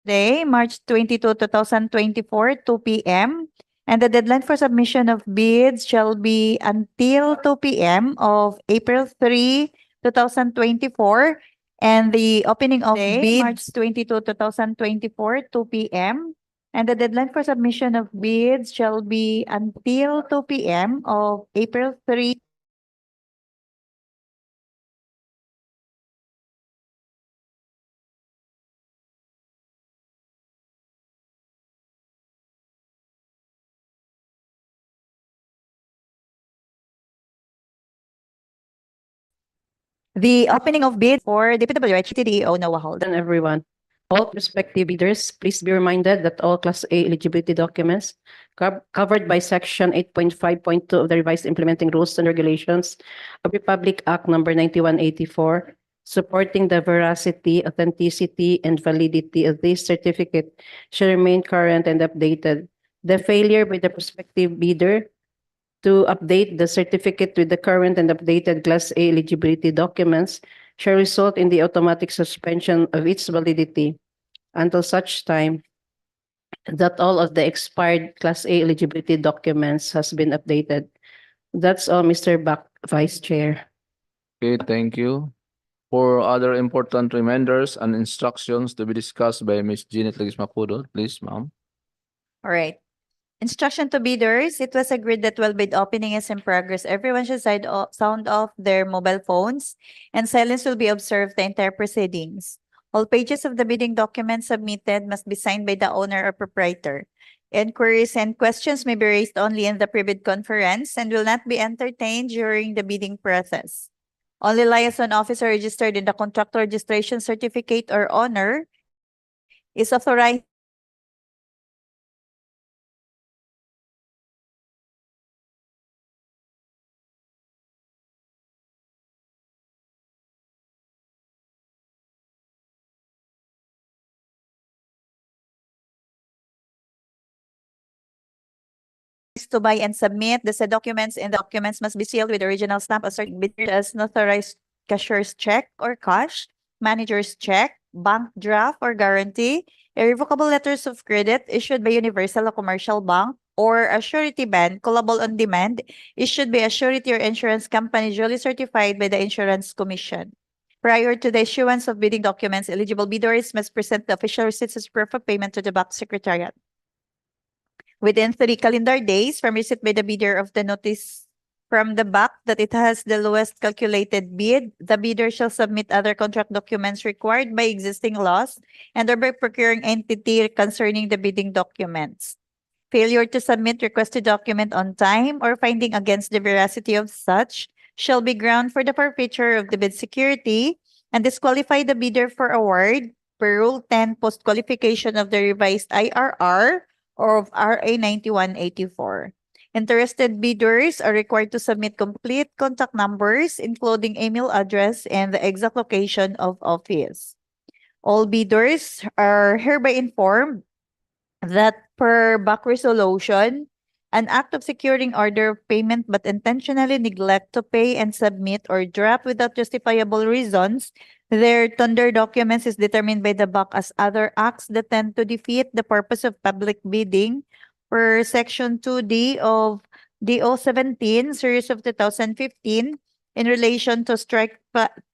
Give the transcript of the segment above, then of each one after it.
Today, March 22, 2024, 2 p.m. And the deadline for submission of bids shall be until 2 p.m. of April 3, 2024. And the opening of bids, March 22, 2024, 2 p.m. And the deadline for submission of bids shall be until 2 p.m. of April 3. The opening of bids for DPWH DEO now hold. And everyone. All prospective bidders, please be reminded that all Class A eligibility documents covered by Section 8.5.2 of the Revised Implementing Rules and Regulations of Republic Act Number 9184, supporting the veracity, authenticity, and validity of this certificate shall remain current and updated. The failure by the prospective bidder to update the certificate with the current and updated Class A eligibility documents shall result in the automatic suspension of its validity until such time that all of the expired Class A eligibility documents has been updated. That's all, Mr. Vice Chair. Okay, thank you. For other important reminders and instructions to be discussed by Ms. Jeanette Legis Macudo, please, ma'am. All right. Instruction to bidders. It was agreed that while bid opening is in progress, everyone should sound off their mobile phones and silence will be observed the entire proceedings. All pages of the bidding document submitted must be signed by the owner or proprietor. Inquiries and questions may be raised only in the pre-bid conference and will not be entertained during the bidding process. Only liaison officer registered in the contractor registration certificate or owner is authorized to buy and submit the said documents, and the documents must be sealed with original stamp asserting bidder as notarized cashier's check or cash, manager's check, bank draft or guarantee, irrevocable letters of credit issued by Universal or Commercial Bank, or a surety bond callable on demand issued by a surety or insurance company duly certified by the Insurance Commission. Prior to the issuance of bidding documents, eligible bidders must present the official receipts as proof of payment to the Bank Secretariat. Within 3 calendar days from receipt by the bidder of the notice from the BAC that it has the lowest calculated bid, the bidder shall submit other contract documents required by existing laws and or by procuring entity concerning the bidding documents. Failure to submit requested document on time or finding against the veracity of such shall be ground for the forfeiture of the bid security and disqualify the bidder for award per Rule 10 post-qualification of the revised IRR or of RA 9184. Interested bidders are required to submit complete contact numbers, including email address and the exact location of office. All bidders are hereby informed that per BAC resolution, an act of securing order of payment but intentionally neglect to pay and submit or drop without justifiable reasons their tender documents is determined by the BAC as other acts that tend to defeat the purpose of public bidding per Section 2D of DO 17, Series of 2015, in relation to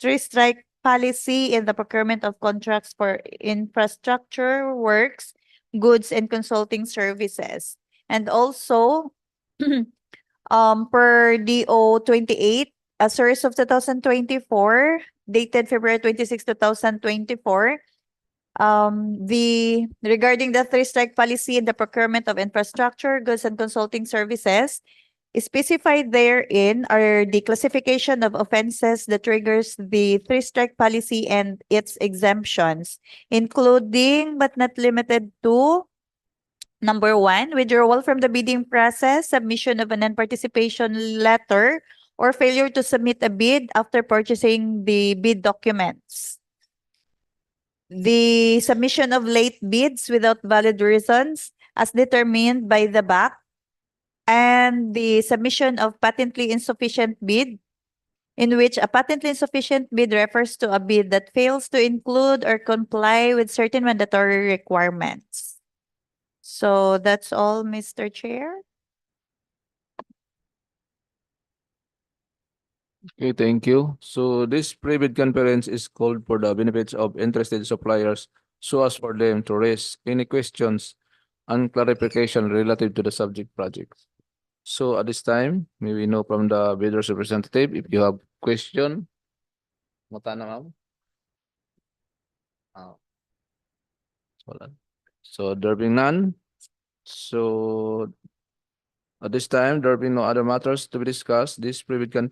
three-strike policy in the procurement of contracts for infrastructure works, goods, and consulting services. And also, per DO 28, a Series of 2024, dated February 26, 2024, regarding the three-strike policy in the procurement of infrastructure, goods, and consulting services, specified therein are the classification of offenses that triggers the three-strike policy and its exemptions, including but not limited to: number 1, withdrawal from the bidding process, submission of a non-participation letter, or failure to submit a bid after purchasing the bid documents. The submission of late bids without valid reasons as determined by the BAC, and the submission of patently insufficient bid in which a patently insufficient bid refers to a bid that fails to include or comply with certain mandatory requirements. So that's all, Mr. Chair. Okay, thank you. So this pre-bid conference is called for the benefits of interested suppliers so as for them to raise any questions and clarification relative to the subject project. So at this time, may we know from the bidder's representative if you have question. Mata na, ma'am? Wala. So there being none, so at this time, there being no other matters to be discussed, this pre-bid conference